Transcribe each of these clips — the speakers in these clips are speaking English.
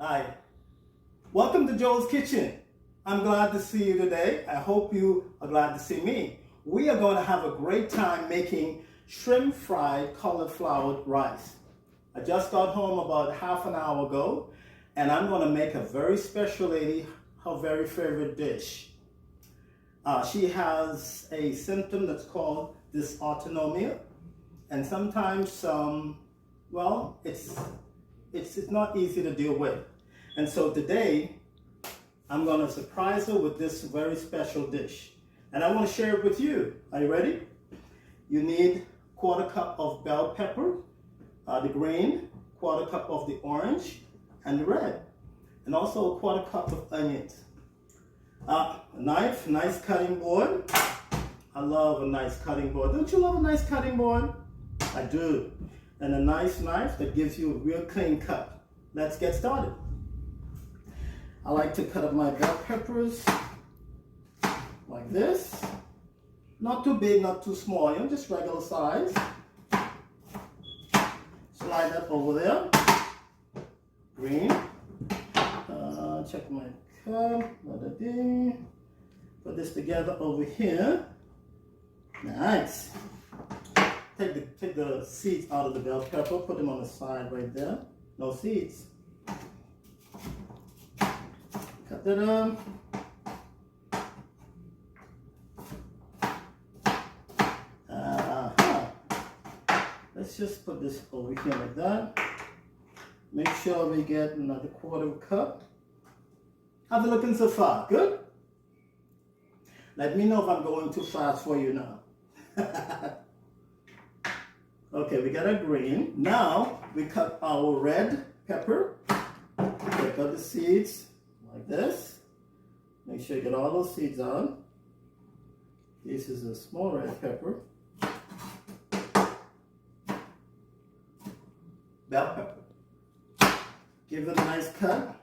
Hi, welcome to Joel's Kitchen. I'm glad to see you today. I hope you are glad to see me. We are going to have a great time making shrimp fried cauliflower rice. I just got home about half an hour ago and I'm going to make a very special lady her very favorite dish. She has a symptom that's called dysautonomia, and sometimes, well, it's not easy to deal with. And so today, I'm going to surprise her with this very special dish. And I want to share it with you. Are you ready? You need 1/4 cup of bell pepper, the green, 1/4 cup of the orange, and the red. And also a 1/4 cup of onions. A knife, nice cutting board. I love a nice cutting board. Don't you love a nice cutting board? I do. And a nice knife that gives you a real clean cut. Let's get started. I like to cut up my bell peppers like this. Not too big, not too small, just regular size. Slide that over there. Green. Check my cup. Put this together over here. Nice. Take the seeds out of the bell pepper. Put them on the side right there. No seeds. Cut that up. Let's just put this over here like that. Make sure we get another 1/4 cup. How's it looking so far? Good? Let me know if I'm going too fast for you now. Okay, we got our green. Now we cut our red pepper. Take out the seeds like this. Make sure you get all those seeds out. This is a small red pepper. Bell pepper. Give it a nice cut.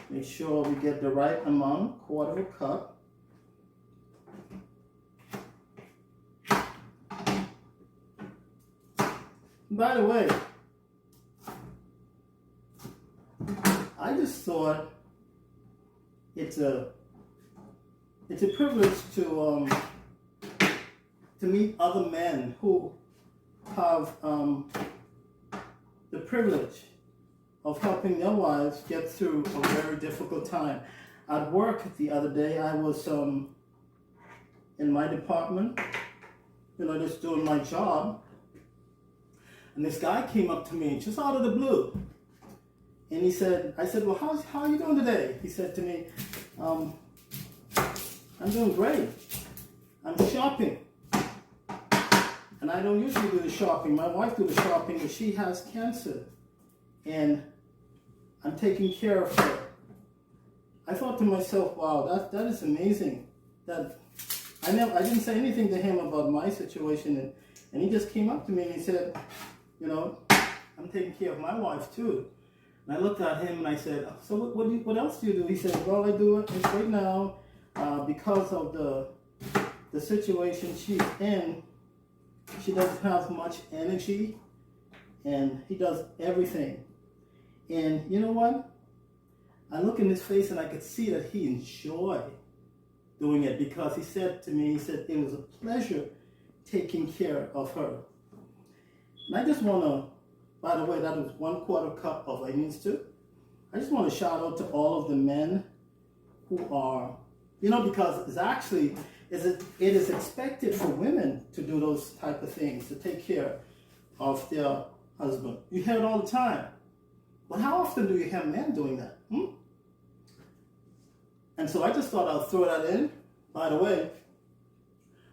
Make sure we get the right amount, 1/4 cup. By the way, I just thought it's a privilege to meet other men who have the privilege of helping their wives get through a very difficult time. At work the other day, I was in my department, just doing my job. And this guy came up to me just out of the blue. And he said, I said, well, how are you doing today? He said to me, I'm doing great. I'm shopping. And I don't usually do the shopping. My wife does the shopping, but she has cancer. And I'm taking care of her. I thought to myself, wow, that is amazing. That I didn't say anything to him about my situation. And he just came up to me and he said, I'm taking care of my wife too. And I looked at him and I said, so what else do you do? He said, well, I do it right now because of the situation she's in. She doesn't have much energy and he does everything. And you know what? I look in his face and I could see that he enjoyed doing it because he said to me, it was a pleasure taking care of her. And I just want to, by the way, that was 1/4 cup of onions too. I just want to shout out to all of the men who are, because it is expected for women to do those type of things, to take care of their husband. You hear it all the time. But how often do you have men doing that? And so I just thought I'll throw that in. By the way,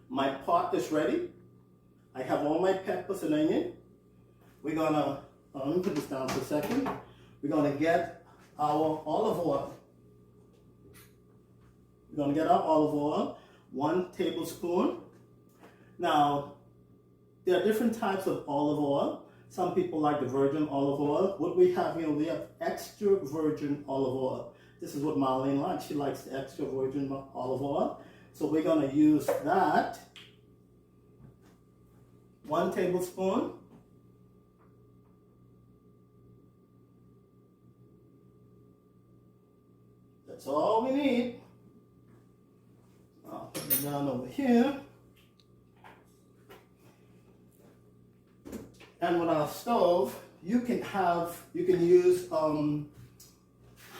my pot is ready. I have all my peppers and onion. We're gonna, let me put this down for a second. We're gonna get our olive oil. We're gonna get our olive oil, 1 tablespoon. Now, there are different types of olive oil. Some people like the virgin olive oil. What we have, we have extra virgin olive oil. This is what Marlene likes. She likes the extra virgin olive oil. So we're gonna use that. 1 tablespoon. That's all we need. I'll put it down over here. And with our stove, you can use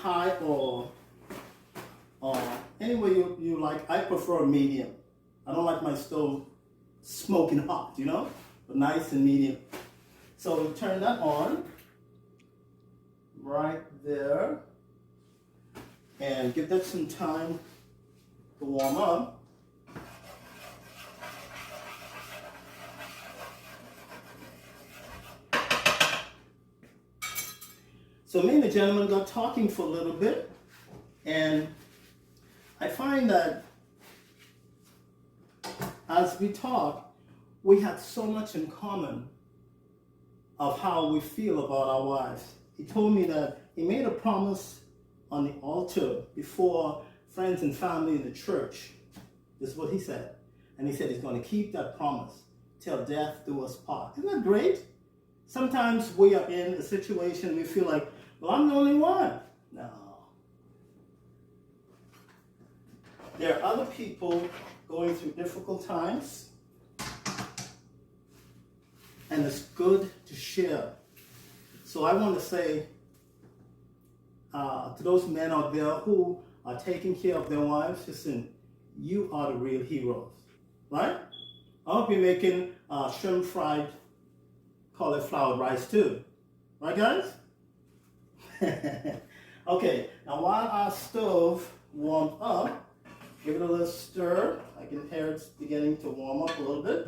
high or any way you like. I prefer medium. I don't like my stove smoking hot, you know, but nice and medium. So we turn that on right there and give that some time to warm up. So me and the gentleman got talking for a little bit, and I find that as we talk, we had so much in common of how we feel about our wives. He told me that he made a promise on the altar before friends and family in the church. This is what he said. And he said he's going to keep that promise till death do us part. Isn't that great? Sometimes we are in a situation we feel like, well, I'm the only one. No. There are other people going through difficult times, and it's good to share. So I want to say to those men out there who are taking care of their wives, listen, you are the real heroes, right? I hope you're making shrimp fried cauliflower rice too, right guys? Okay, now while our stove warms up, give it a little stir. I can hear it's beginning to warm up a little bit.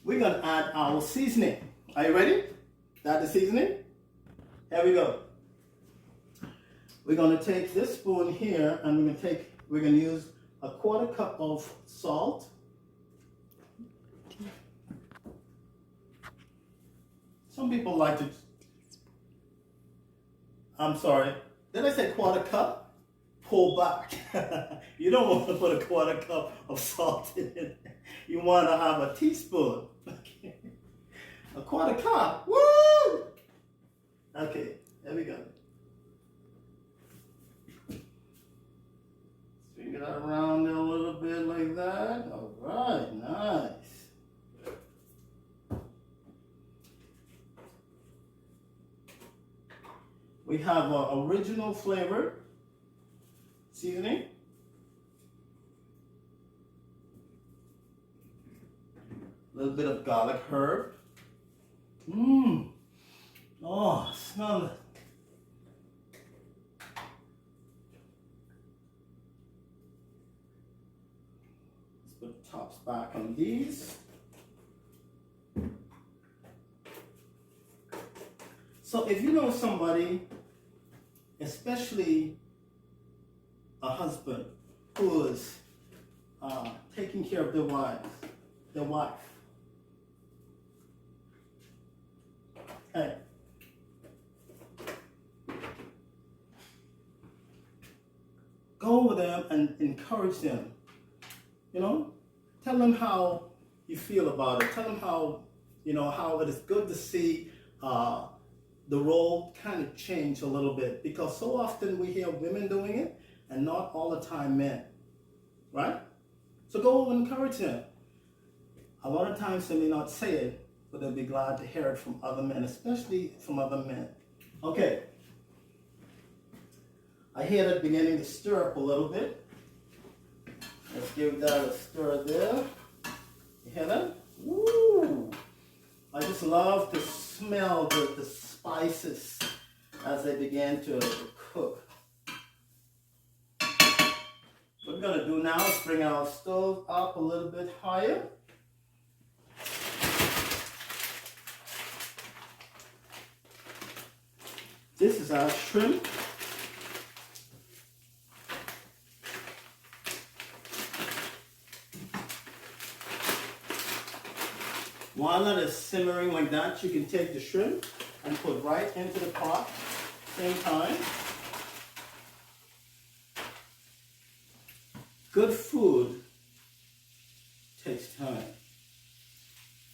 We're going to add our seasoning. Are you ready? Add the seasoning? Here we go. We're going to take this spoon here and we're going to use a 1/4 cup of salt. Some people like to, I'm sorry, did I say 1/4 cup? Pull back. You don't want to put a 1/4 cup of salt in it. You want to have a teaspoon. A 1/4 cup. Woo! Okay, there we go. Swing it around there a little bit like that. All right, nice. We have our original flavor seasoning. A little bit of garlic herb. Oh, smell it. Let's put the tops back on these. So if you know somebody, especially a husband who is taking care of their wife. Hey. Go with them and encourage them. You know, tell them how you feel about it. Tell them how, you know, how it is good to see the role kind of change a little bit, because so often we hear women doing it and not all the time men, right? So go and encourage them. A lot of times they may not say it, but they'll be glad to hear it from other men, especially from other men. Okay. I hear that beginning to stir up a little bit. Let's give that a stir there. You hear that? Woo! I just love to smell the spices as they begin to cook. What we're going to do now is bring our stove up a little bit higher. This is our shrimp. While that is simmering like that, you can take the shrimp and put right into the pot, same time. Good food takes time,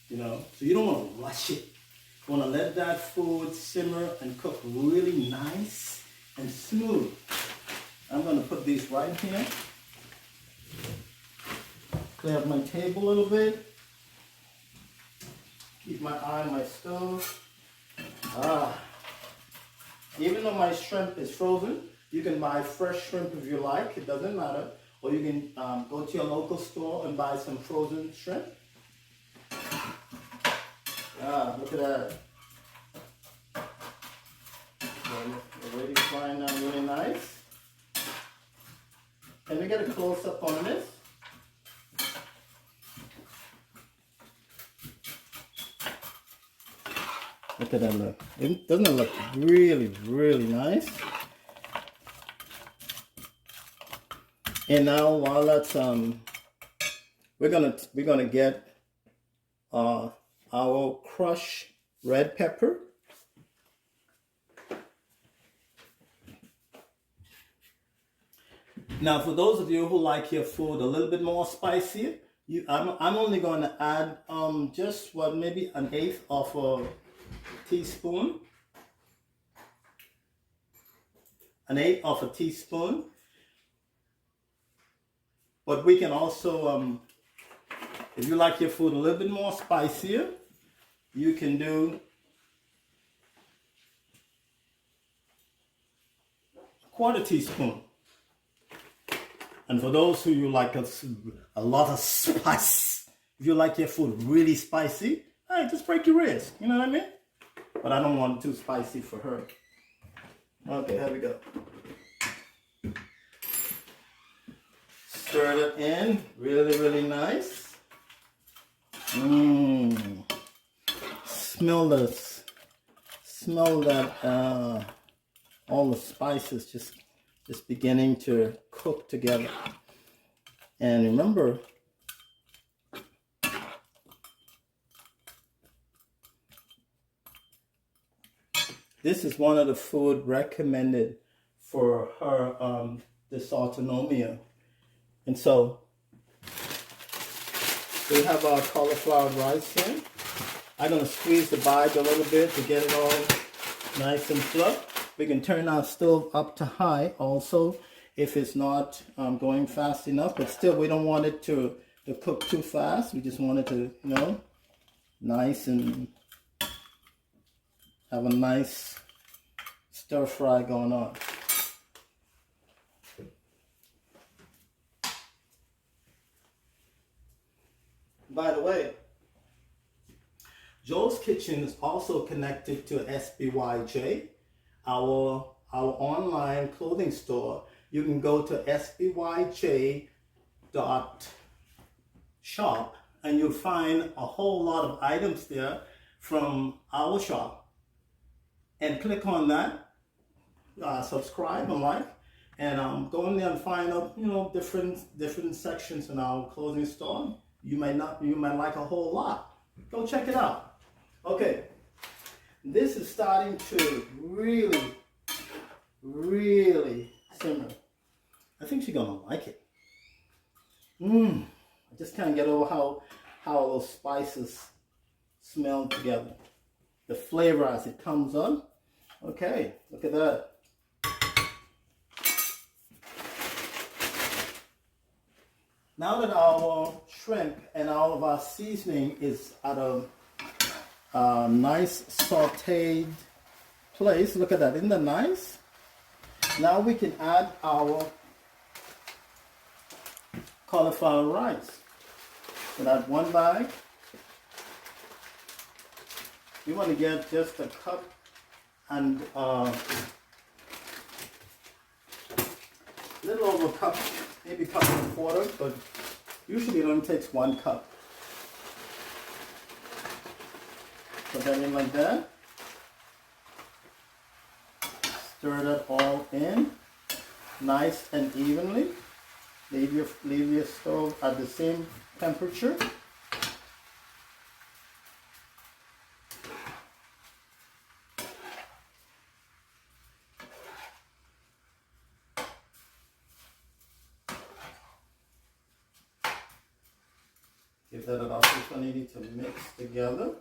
you know, so you don't want to rush it. You want to let that food simmer and cook really nice and smooth. I'm going these right here. Clear up my table a little bit. Keep my eye on my stove. Even though my shrimp is frozen, you can buy fresh shrimp if you like. It doesn't matter. Or you can go to your local store and buy some frozen shrimp. Look at that. Already frying out really nice. Can we get a close-up on this? Look at that look. Doesn't it look really, really nice? And now while that's we're gonna get our crushed red pepper. Now, for those of you who like your food a little bit more spicy, I'm only going to add just maybe 1/8 of a teaspoon. 1/8 of a teaspoon. But we can also, if you like your food a little bit more spicier, you can do a 1/4 teaspoon. And for those who you like a lot of spice, if you like your food really spicy, hey, just break your wrist. You know what I mean? But I don't want it too spicy for her. Okay, here we go. Stir it in, really, really nice. Smell this. Smell that. All the spices just beginning to cook together. And remember, this is one of the food recommended for her dysautonomia. And so we have our cauliflower rice here. I'm gonna squeeze the bag a little bit to get it all nice and fluff. We can turn our stove up to high also if it's not going fast enough, but still we don't want it to cook too fast. We just want it to, you know, nice and have a nice stir fry going on. By the way, Joe's Kitchen is also connected to SBYJ, our online clothing store. You can go to sbyj.shop and you'll find a whole lot of items there from our shop. And click on that, subscribe and like, and go in there and find out, you know, different sections in our clothing store. You might like a whole lot. Go check it out. Okay, this is starting to really, really simmer. I think she's gonna like it. I just can't get over how those spices smell together. The flavor as it comes up. Okay, look at that. Now that our shrimp and all of our seasoning is at a nice sauteed place, look at that, isn't that nice? Now we can add our cauliflower rice. So that one bag, you want to get just a cup and a little over a cup, maybe a cup and a quarter, but usually it only takes 1 cup. Put that in like that. Stir that all in, nice and evenly. Leave your stove at the same temperature. Give that an opportunity to mix together.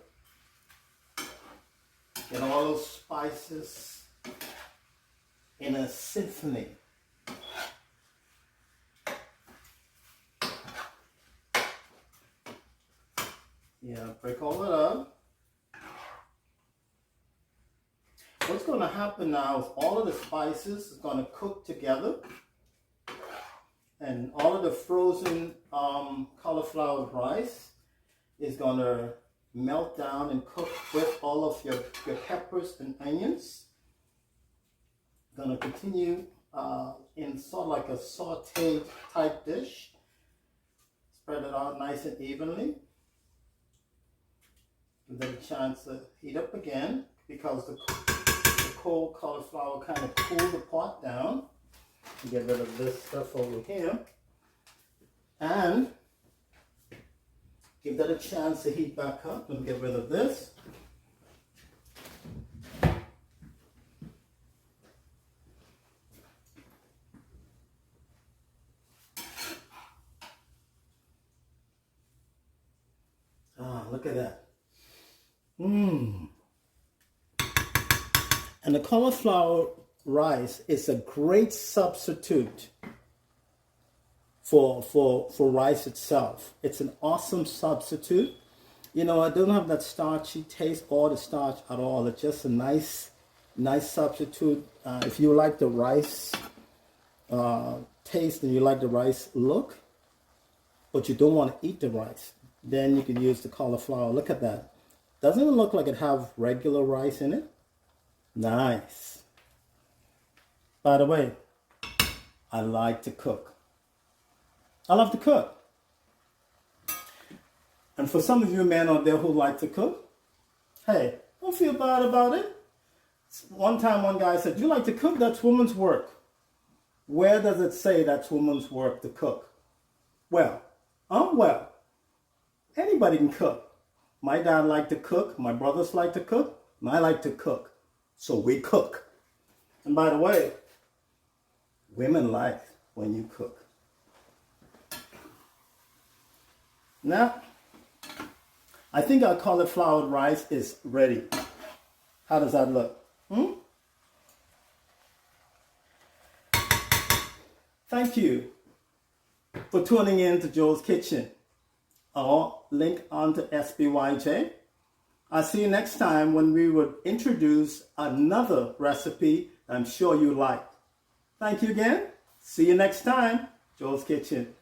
Get all those spices in a symphony. Yeah, break all it up. What's going to happen now is all of the spices is going to cook together, and all of the frozen cauliflower rice is going to melt down and cook with all of your peppers and onions. Going to continue in sort of like a saute type dish. Spread it out nice and evenly. Give that a chance to heat up again, because the cold cauliflower kind of cooled the pot down. Get rid of this stuff over here. And give that a chance to heat back up. Let me get rid of this. Ah, look at that. Mmm. And the cauliflower rice is a great substitute for rice itself. It's an awesome substitute. You know, it doesn't have that starchy taste or the starch at all. It's just a nice substitute. If you like the rice taste and you like the rice look, but you don't want to eat the rice, then you can use the cauliflower. Look at that. Doesn't it look like it have regular rice in it? Nice. By the way, I like to cook. I love to cook. And for some of you men out there who like to cook, hey, don't feel bad about it. One time one guy said, "You like to cook? That's woman's work." Where does it say that's woman's work to cook? Well, anybody can cook. My dad liked to cook. My brothers like to cook. And I like to cook. So we cook. And by the way, women like when you cook. Now, I think our cauliflower rice is ready. How does that look? Thank you for tuning in to Joe's Kitchen, or link on to SBYJ. I'll see you next time when we would introduce another recipe I'm sure you like. Thank you again. See you next time. Joe's Kitchen.